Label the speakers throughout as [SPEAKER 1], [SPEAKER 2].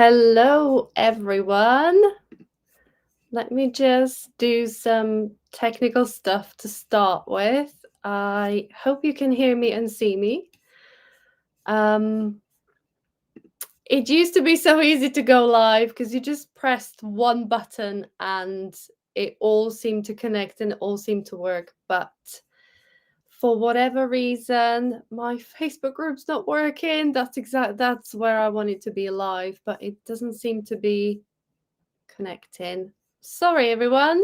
[SPEAKER 1] Hello, everyone. Let me just do some technical stuff to start with. I hope you can hear me and see me. It used to be so easy to go live because you just pressed one button and it all seemed to connect and it all seemed to work. But for whatever reason, my Facebook group's not working. That's where I wanted to be live, but it doesn't seem to be connecting. Sorry, everyone.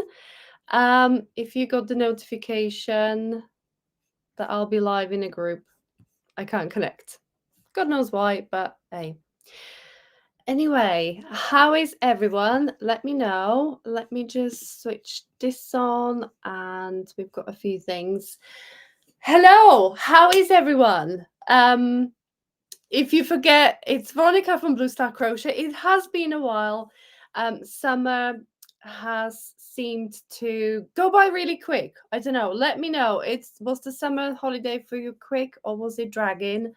[SPEAKER 1] If you got the notification that I'll be live in a group, I can't connect. God knows why, but hey. Anyway, how is everyone? Let me know. Let me just switch this on, and we've got a few things. Hello, how is everyone? If you forget, it's Veronika from Blue Star Crochet. It has been a while. Summer has seemed to go by really quick. I don't know. Let me know. Was the summer holiday for you quick or was it dragging?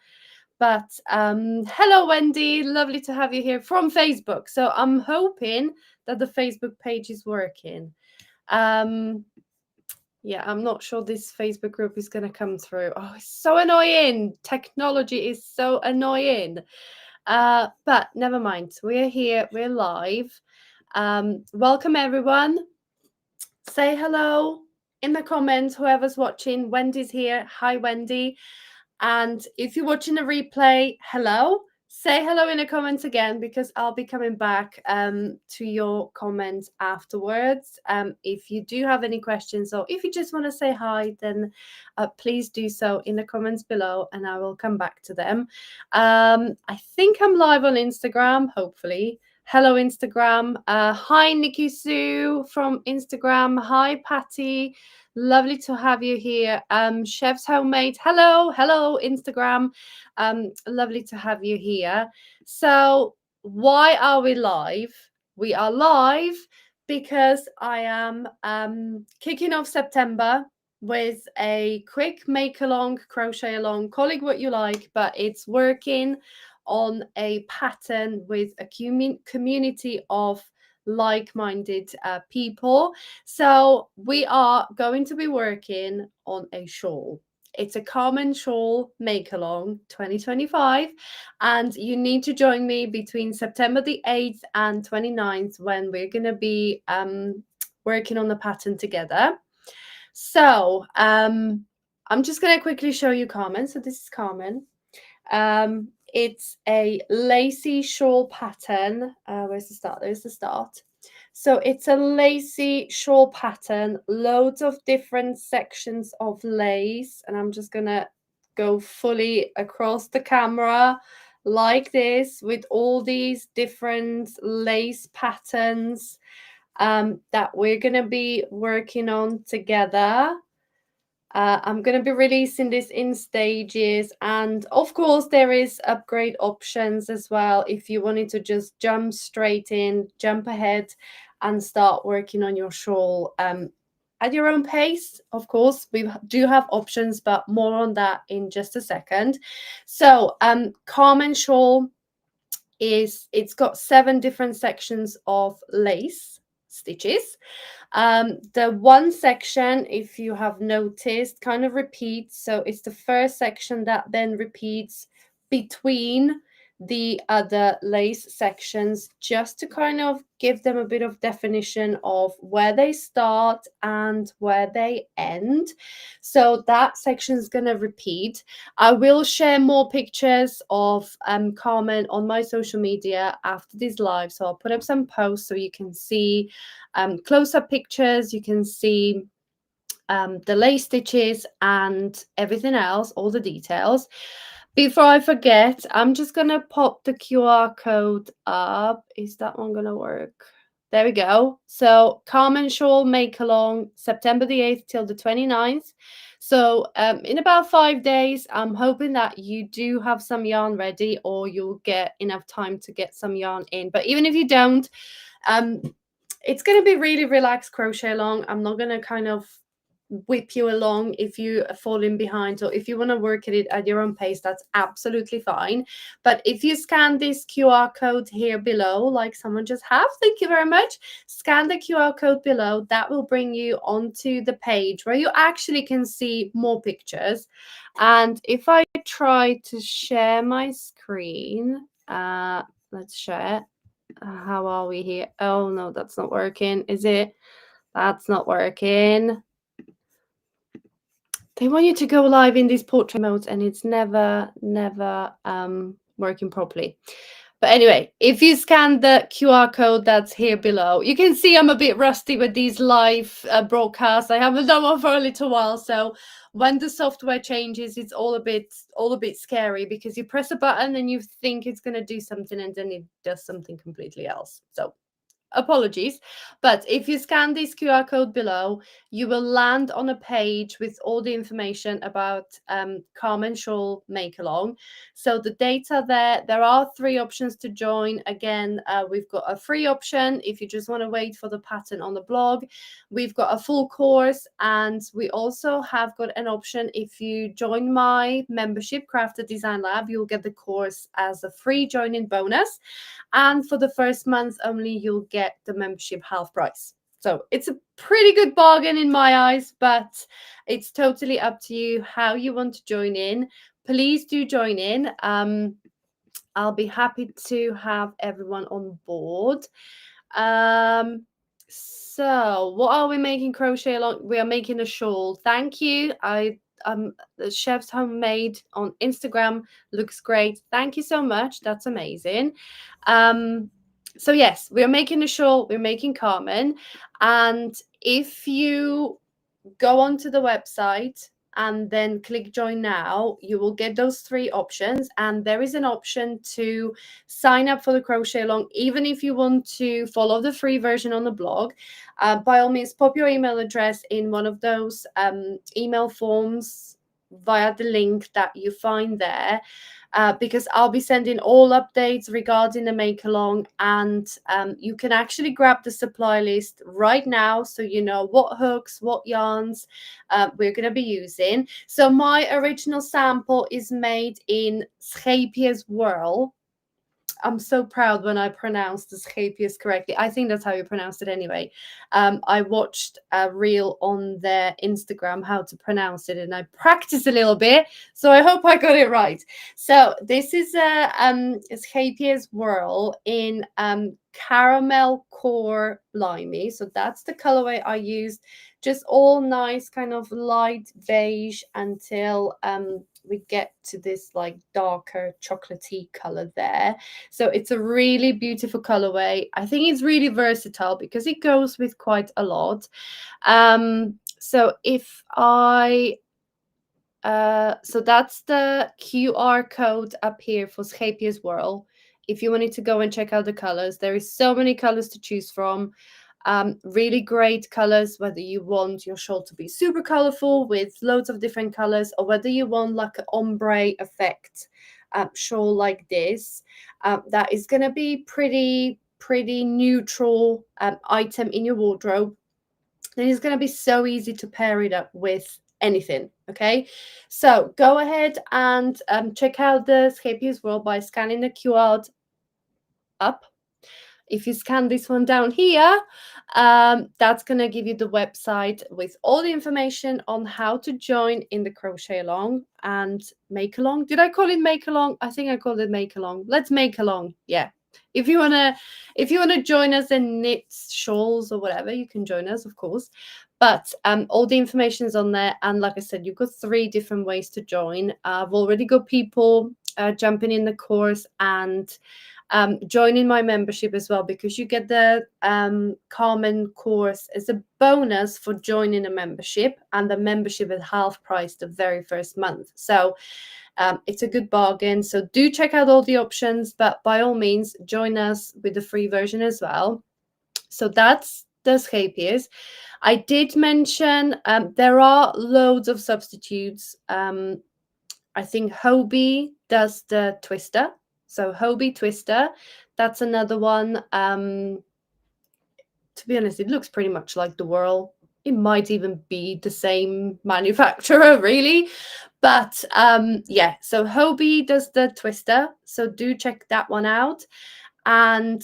[SPEAKER 1] But hello, Wendy. Lovely to have you here from Facebook. So I'm hoping that the Facebook page is working. Yeah, I'm not sure this Facebook group is going to come through. Oh, it's so annoying. Technology is so annoying. But never mind. We're here. We're live. Welcome, everyone. Say hello in the comments, whoever's watching. Wendy's here. Hi, Wendy. And if you're watching a replay, hello. Say hello in the comments again because I'll be coming back to your comments afterwards. If you do have any questions or if you just want to say hi, then please do so in the comments below and I will come back to them. I think I'm live on Instagram, hopefully. Hello, Instagram. Hi, Nikki Sue from Instagram. Hi, Patty. Lovely to have you here. Chef's Homemade. Hello, Instagram. Lovely to have you here. So why are we live? We are live because I am kicking off September with a quick make along, crochet along, call it what you like, but it's working on a pattern with a community of like-minded people. So we are going to be working on a shawl. It's a Carmen Shawl make along 2025 and you need to join me between September the 8th and 29th when we're going to be working on the pattern together. So I'm just going to quickly show you Carmen. So this is Carmen. It's a lacy shawl pattern. Where's the start? There's the start. So it's a lacy shawl pattern, loads of different sections of lace. And I'm just going to go fully across the camera like this with all these different lace patterns that we're going to be working on together. I'm going to be releasing this in stages, and of course there is upgrade options as well if you wanted to just jump straight in, jump ahead and start working on your shawl at your own pace. Of course we do have options, but more on that in just a second. So Carmen Shawl it's got 7 different sections of lace stitches. The one section, if you have noticed, kind of repeats. So it's the first section that then repeats between the other lace sections, just to kind of give them a bit of definition of where they start and where they end. So that section is going to repeat. I will share more pictures of Carmen on my social media after this live. So I'll put up some posts so you can see close-up pictures. You can see the lace stitches and everything else, all the details. Before I forget, I'm just going to pop the QR code up. Is that one going to work? There we go. So Carmen Shawl make along September the 8th till the 29th. So in about 5 days, I'm hoping that you do have some yarn ready or you'll get enough time to get some yarn in. But even if you don't, it's going to be really relaxed crochet along. I'm not going to kind of whip you along if you are falling behind, or if you want to work at it at your own pace, that's absolutely fine. But if you scan this QR code here below, like someone just have, thank you very much, scan the QR code below, that will bring you onto the page where you actually can see more pictures. And if I try to share my screen, let's share. How are we here? Oh no, that's not working, is it? That's not working. They want you to go live in these portrait modes, and it's never working properly. But anyway, if you scan the QR code that's here below, you can see I'm a bit rusty with these live broadcasts. I haven't done one for a little while, so when the software changes, it's all a bit scary, because you press a button and you think it's going to do something, and then it does something completely else. So apologies. But if you scan this QR code below, you will land on a page with all the information about Carmen Shawl Make Along. So the data there are 3 options to join. Again, we've got a free option if you just want to wait for the pattern on the blog. We've got a full course, and we also have got an option. If you join my membership, Crafted Design Lab, you'll get the course as a free join-in bonus. And for the first month only, you'll get the membership half price. So it's a pretty good bargain in my eyes, but it's totally up to you how you want to join in. Please do join in. I'll be happy to have everyone on board. So what are we making crochet along? We are making a shawl. Thank you. The Chef's Homemade on Instagram looks great. Thank you so much. That's amazing. So yes, we're making a shawl. We're making Carmen. And if you go onto the website and then click join now, you will get those 3 options, and there is an option to sign up for the crochet along. Even if you want to follow the free version on the blog, by all means pop your email address in one of those email forms via the link that you find there. Because I'll be sending all updates regarding the make along, and you can actually grab the supply list right now, so you know what hooks, what yarns we're going to be using. So my original sample is made in Sept's Whirl. I'm so proud when I pronounced the Schapius correctly. I think that's how you pronounce it anyway. I watched a reel on their Instagram how to pronounce it, and I practiced a little bit, so I hope I got it right. So this is a Schapius Whirl in caramel core limey. So that's the colorway I used. Just all nice kind of light beige until we get to this like darker chocolatey color there. So it's a really beautiful colorway. I think it's really versatile because it goes with quite a lot. So if I so that's the QR code up here for Schapius Whirl. If you wanted to go and check out the colors, there is so many colors to choose from. Really great colors, whether you want your shawl to be super colorful with loads of different colors, or whether you want like an ombre effect shawl like this. That is going to be pretty neutral item in your wardrobe. And it's going to be so easy to pair it up with anything. Okay, so go ahead and check out the Schapius Whirl by scanning the QR up. If you scan this one down here, that's going to give you the website with all the information on how to join in the crochet along and make along. Did I call it make along? I think I called it make along. Let's make along. Yeah. If you wanna join us in knits, shawls, or whatever, you can join us, of course. But all the information is on there, and like I said, you've got 3 different ways to join. I've already got people jumping in the course and joining my membership as well, because you get the Carmen course as a bonus for joining a membership, and the membership at half price the very first month. So it's a good bargain. So do check out all the options, but by all means, join us with the free version as well. So that's the Schapius. I did mention there are loads of substitutes. I think Hobie does the twister. So Hobie twister, that's another one. To be honest, it looks pretty much like the Whirl. it might even be the same manufacturer, really. But yeah, so Hobie does the twister, so do check that one out. And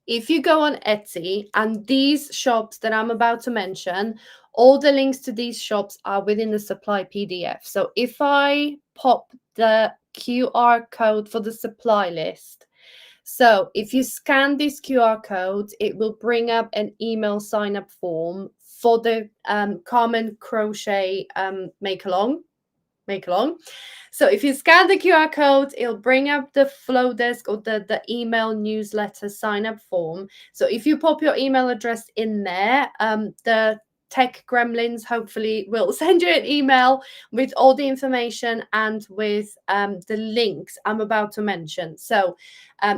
[SPEAKER 1] if you go on Etsy, and these shops that I'm about to mention, all the links to these shops are within the supply PDF. So if I pop the QR code for the supply list, so if you scan this QR code, it will bring up an email sign up form for the Carmen Crochet makealong. So if you scan the QR code, it'll bring up the flow desk or the email newsletter sign up form. So if you pop your email address in there, the tech gremlins hopefully will send you an email with all the information and with the links I'm about to mention. So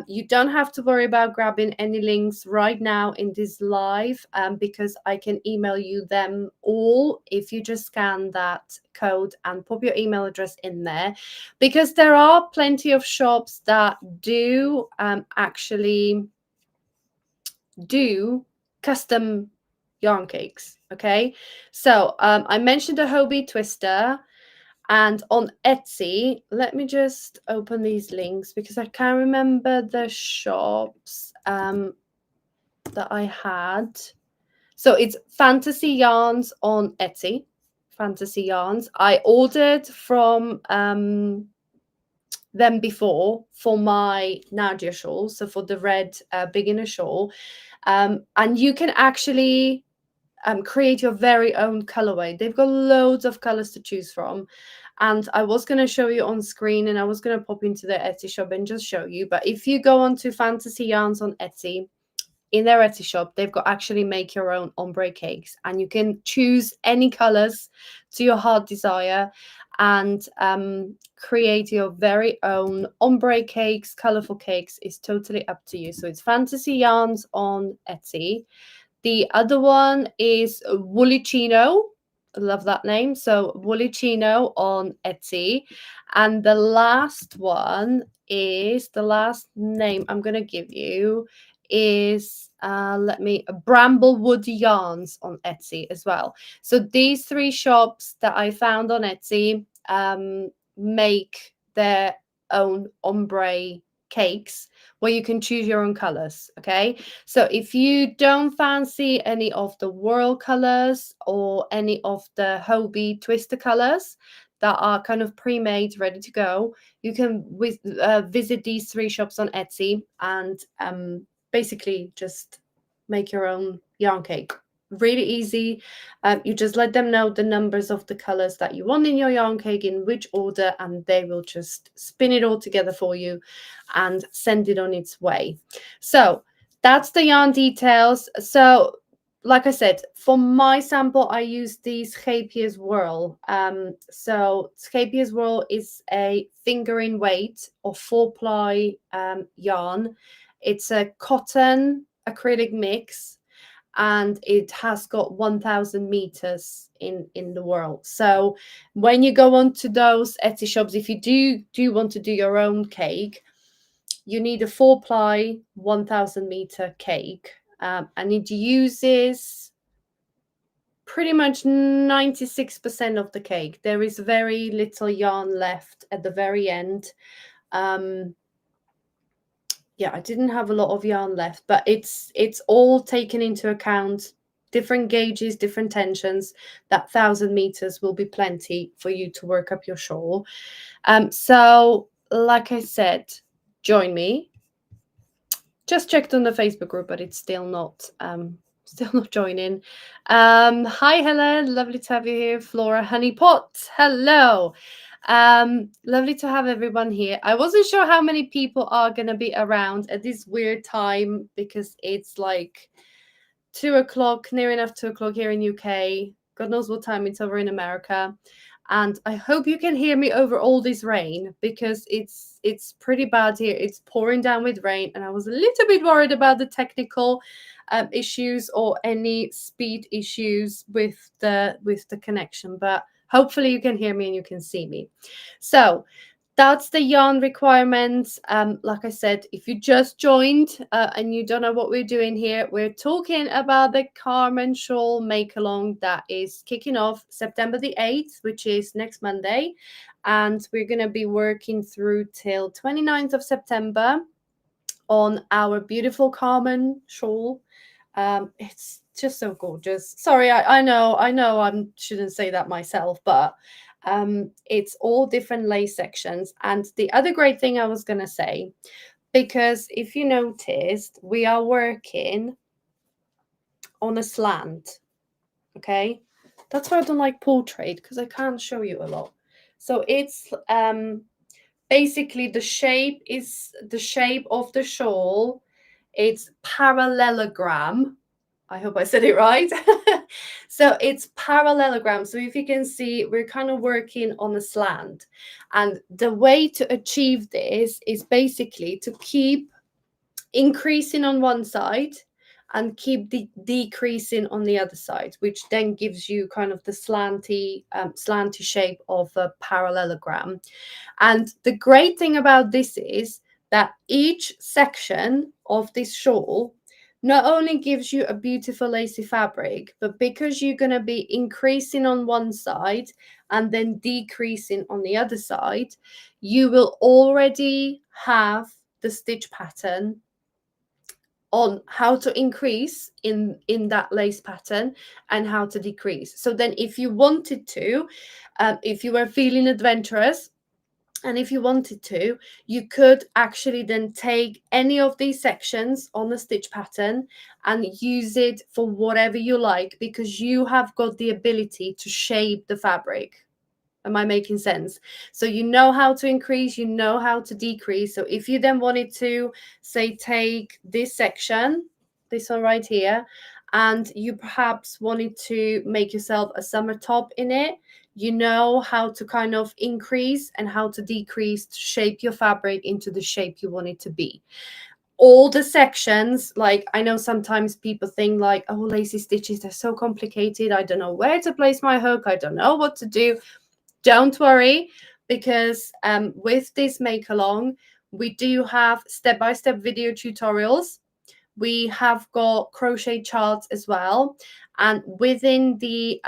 [SPEAKER 1] you don't have to worry about grabbing any links right now in this live because I can email you them all if you just scan that code and pop your email address in there, because there are plenty of shops that do actually do custom yarn cakes. Okay, so I mentioned a Hobie twister. And on Etsy, let me just open these links because I can't remember the shops that I had. So it's Fantasy Yarns on Etsy. Fantasy Yarns. I ordered from them before for my Nadia shawl, so for the red beginner shawl. And you can actually create your very own colorway. They've got loads of colors to choose from. And I was going to show you on screen, and I was going to pop into their Etsy shop and just show you. But if you go onto Fantasy Yarns on Etsy, in their Etsy shop, they've got actually make your own ombre cakes, and you can choose any colors to your heart desire and create your very own ombre cakes, colorful cakes. Is totally up to you. So it's Fantasy Yarns on Etsy. The other one is Woolly Chino. I love that name. So Woolly Chino on Etsy. And the last one is, the last name I'm going to give you is Bramblewood Yarns on Etsy as well. So these three shops that I found on Etsy make their own ombre cakes where you can choose your own colors. Okay, so if you don't fancy any of the whirl colors or any of the Hobie twister colors that are kind of pre-made, ready to go, you can visit these three shops on Etsy and basically just make your own yarn cake. Really easy. You just let them know the numbers of the colors that you want in your yarn cake, in which order, and they will just spin it all together for you and send it on its way. So that's the yarn details. So like I said, for my sample, I used these Schapier's Whirl. So Schapier's Whirl is a fingering weight of 4-ply yarn. It's a cotton acrylic mix, and it has got 1,000 meters in the world. So when you go onto those Etsy shops, if you do want to do your own cake, you need a 4-ply 1,000 meter cake, and it uses pretty much 96% of the cake. There is very little yarn left at the very end. Yeah, I didn't have a lot of yarn left, but it's all taken into account, different gauges, different tensions. That 1,000 meters will be plenty for you to work up your shawl. So like I said, join me. Just checked on the Facebook group, but it's still not joining. Hi Helen, lovely to have you here. Flora Honeypot, hello. Lovely to have everyone here. I wasn't sure how many people are going to be around at this weird time because it's like 2 o'clock, near enough 2 o'clock here in UK. God knows what time it's over in America. And I hope you can hear me over all this rain because it's pretty bad here. It's pouring down with rain, and I was a little bit worried about the technical issues or any speed issues with the connection, but hopefully you can hear me and you can see me. So that's the yarn requirements. Like I said, if you just joined and you don't know what we're doing here, we're talking about the Carmen Shawl make along that is kicking off September the 8th, which is next Monday. And we're going to be working through till 29th of September on our beautiful Carmen Shawl. It's just so gorgeous. Sorry, I know I shouldn't say that myself, but it's all different lace sections. And the other great thing I was going to say, because if you noticed, we are working on a slant, okay? That's why I don't like portrait, because I can't show you a lot. So it's basically the shape is the shape of the shawl. It's parallelogram. I hope I said it right. So it's parallelogram. So if you can see, we're kind of working on a slant. And the way to achieve this is basically to keep increasing on one side and keep decreasing on the other side, which then gives you kind of the slanty shape of a parallelogram. And the great thing about this is that each section of this shawl not only gives you a beautiful lacy fabric, but because you're going to be increasing on one side and then decreasing on the other side, you will already have the stitch pattern on how to increase in that lace pattern and how to decrease. So then if you wanted to, if you were feeling adventurous, and if you wanted to, you could actually then take any of these sections on the stitch pattern and use it for whatever you like, because you have got the ability to shape the fabric. Am I making sense? So you know how to increase, you know how to decrease. So if you then wanted to, say, take this section, this one right here, and you perhaps wanted to make yourself a summer top in it, you know how to kind of increase and how to decrease to shape your fabric into the shape you want it to be. All the sections, like I know sometimes people think like, oh, lacy stitches, they're so complicated. I don't know where to place my hook. I don't know what to do. Don't worry, because with this make along, we do have step-by-step video tutorials. We have got crochet charts as well. And within the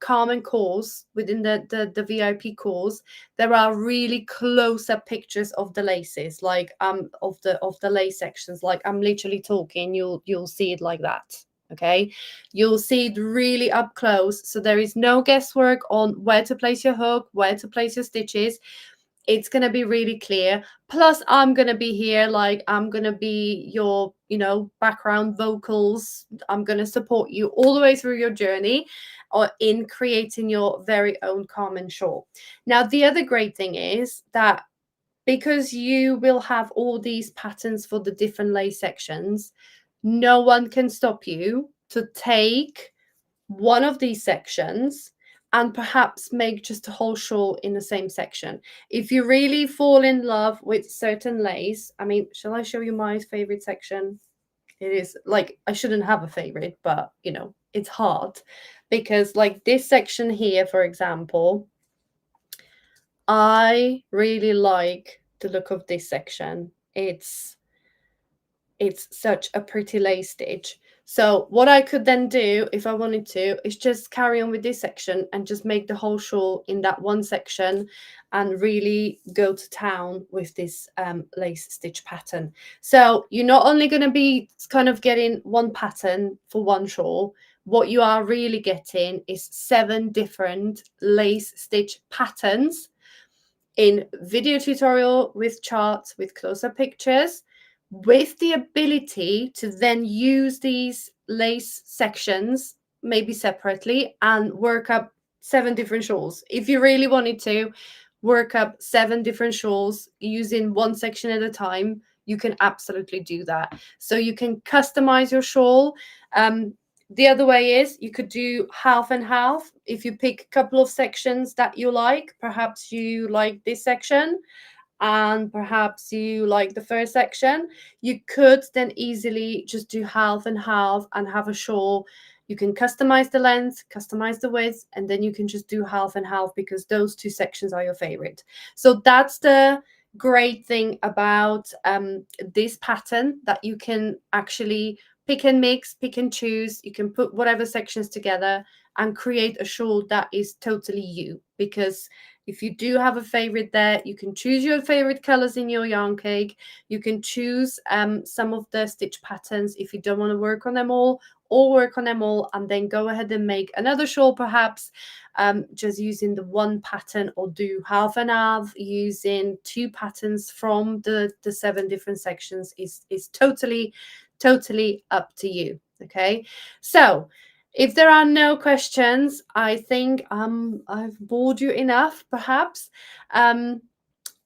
[SPEAKER 1] Carmen course, within the VIP course, there are really close-up pictures of the laces, like of the lace sections. Like I'm literally talking, you'll see it like that. Okay, you'll see it really up close. So there is no guesswork on where to place your hook, where to place your stitches. It's going to be really clear. Plus I'm going to be here, like I'm going to be your background vocals. I'm going to support you all the way through your journey or in creating your very own Carmen Shawl. Now the other great thing is that because you will have all these patterns for the different lace sections, no one can stop you to take one of these sections and perhaps make just a whole shawl in the same section. If you really fall in love with certain lace, I mean, shall I show you my favorite section? It is like, I shouldn't have a favorite, but it's hard because like this section here, for example, I really like the look of this section. It's such a pretty lace stitch. So what I could then do if I wanted to is just carry on with this section and just make the whole shawl in that one section and really go to town with this lace stitch pattern. So you're not only going to be kind of getting one pattern for one shawl, what you are really getting is 7 different lace stitch patterns in video tutorial with charts, with close-up pictures, with the ability to then use these lace sections maybe separately and work up 7 different shawls. If you really wanted to work up 7 different shawls using one section at a time, you can absolutely do that. So you can customize your shawl. The other way is you could do half and half. If you pick a couple of sections that you like, perhaps you like this section and perhaps you like the first section, you could then easily just do half and half and have a shawl, You can customize the length, customize the width, and then you can just do half and half because those two sections are your favorite. So that's the great thing about this pattern, that you can actually pick and mix, pick and choose. You can put whatever sections together and create a shawl that is totally you. Because if you do have a favorite there, you can choose your favorite colors in your yarn cake. You can choose some of the stitch patterns if you don't want to work on them all, or work on them all and then go ahead and make another shawl, perhaps just using the one pattern, or do half and half using two patterns from the 7 different sections. Is totally up to you. Okay, so if there are no questions, I think I've bored you enough, perhaps.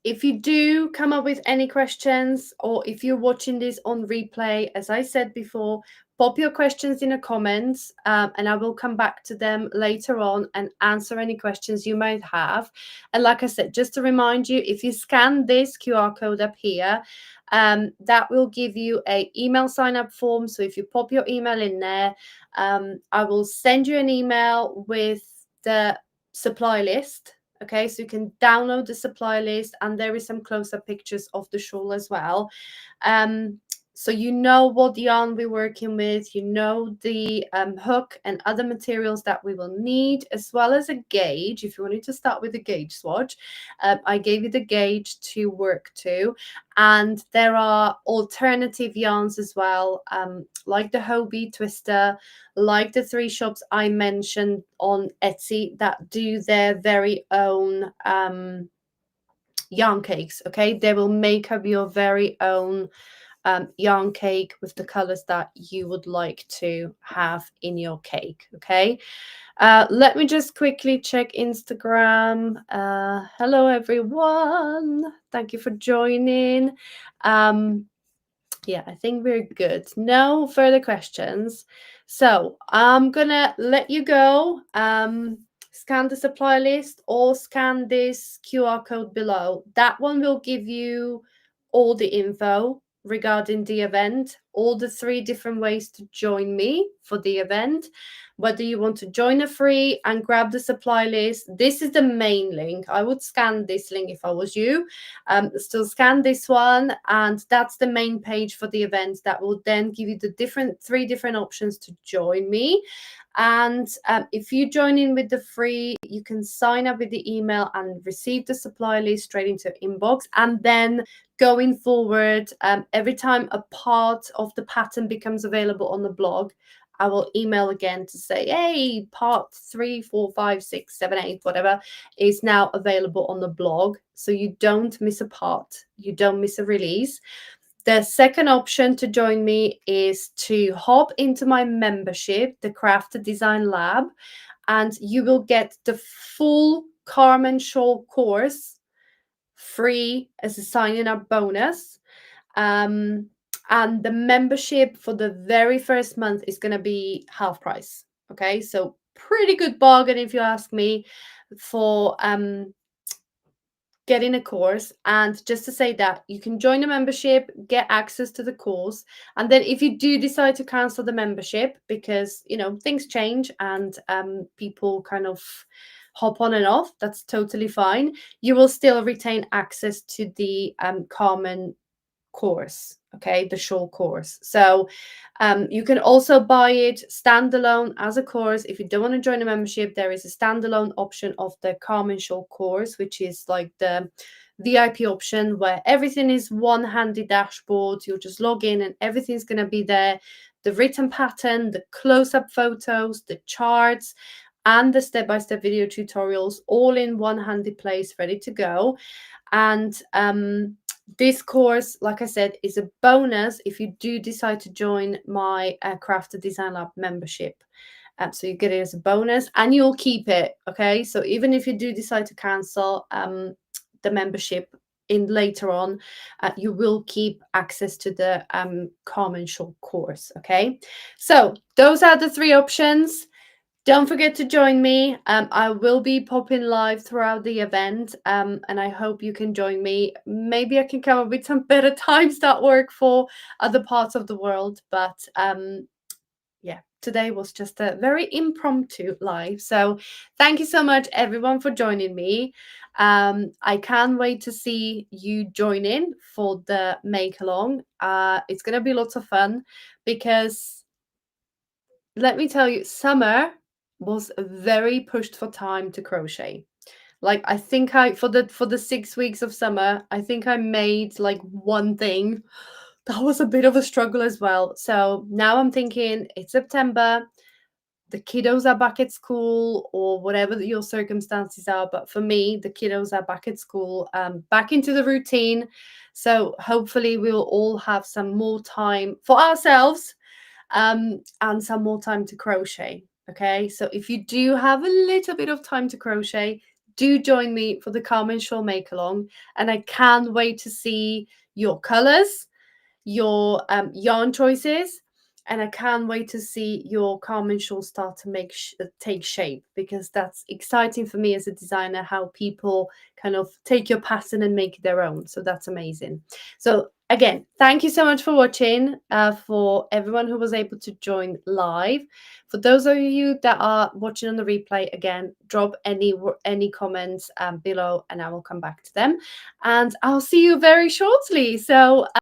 [SPEAKER 1] If you do come up with any questions, or if you're watching this on replay, as I said before, pop your questions in the comments, and I will come back to them later on and answer any questions you might have. And like I said, just to remind you, if you scan this QR code up here, that will give you a email sign up form. So if you pop your email in there, I will send you an email with the supply list. Okay, so you can download the supply list, and there is some close-up pictures of the shawl as well. So you know what yarn we're working with, you know the hook and other materials that we will need, as well as a gauge. If you wanted to start with a gauge swatch, I gave you the gauge to work to. And there are alternative yarns as well, like the Hobie Twister, like the 3 shops I mentioned on Etsy that do their very own yarn cakes. Okay, they will make up your very own yarn cake with the colors that you would like to have in your cake. Okay, let me just quickly check Instagram. Hello everyone, thank you for joining. Yeah, I think we're good. No further questions. So I'm gonna let you go. Scan the supply list or scan this QR code below. That one will give you all the info regarding the event, all the 3 different ways to join me for the event. Whether you want to join a free and grab the supply list, this is the main link. I would scan this link if I was you. Still scan this one, and that's the main page for the event. That will then give you the 3 different options to join me. And if you join in with the free, you can sign up with the email and receive the supply list straight into your inbox. And then going forward, every time a part of the pattern becomes available on the blog, I will email again to say, hey, part 3, 4, 5, 6, 7, 8, whatever is now available on the blog. So you don't miss a part, you don't miss a release. The second option to join me is to hop into my membership, the Craft Design Lab, and you will get the full Carmen Shawl course free as a signing up bonus. And the membership for the very first month is going to be half price. Okay, so pretty good bargain if you ask me for getting a course. And just to say that you can join the membership, get access to the course, and then if you do decide to cancel the membership because things change and people kind of hop on and off, that's totally fine. You will still retain access to the Carmen course, okay, the shawl course. So you can also buy it standalone as a course. If you don't want to join a membership, there is a standalone option of the Carmen Shawl course, which is like the VIP option where everything is one handy dashboard. You'll just log in and everything's going to be there. The written pattern, the close-up photos, the charts, and the step-by-step video tutorials all in one handy place, ready to go. And this course, like I said, is a bonus if you do decide to join my Craft Design Lab membership. So you get it as a bonus and you'll keep it. Okay, so even if you do decide to cancel the membership in later on, you will keep access to the Carmen Shawl course. Okay, so those are the 3 options. Don't forget to join me. I will be popping live throughout the event, and I hope you can join me. Maybe I can come up with some better times that work for other parts of the world. But yeah, today was just a very impromptu live. So thank you so much, everyone, for joining me. I can't wait to see you join in for the make along. It's gonna be lots of fun because let me tell you, summer was very pushed for time to crochet. Like I think I for the 6 weeks of summer, I think I made like one thing. That was a bit of a struggle as well. So now I'm thinking it's September, the kiddos are back at school or whatever your circumstances are. But for me, the kiddos are back at school, back into the routine. So hopefully we'll all have some more time for ourselves, and some more time to crochet. Okay, so if you do have a little bit of time to crochet, do join me for the Carmen Shawl make along, and I can't wait to see your colors, your yarn choices, and I can't wait to see your Carmen Shawl start to take shape, because that's exciting for me as a designer, how people kind of take your pattern and make it their own. So that's amazing. So again, thank you so much for watching. For everyone who was able to join live, for those of you that are watching on the replay, again, drop any comments below, and I will come back to them. And I'll see you very shortly. So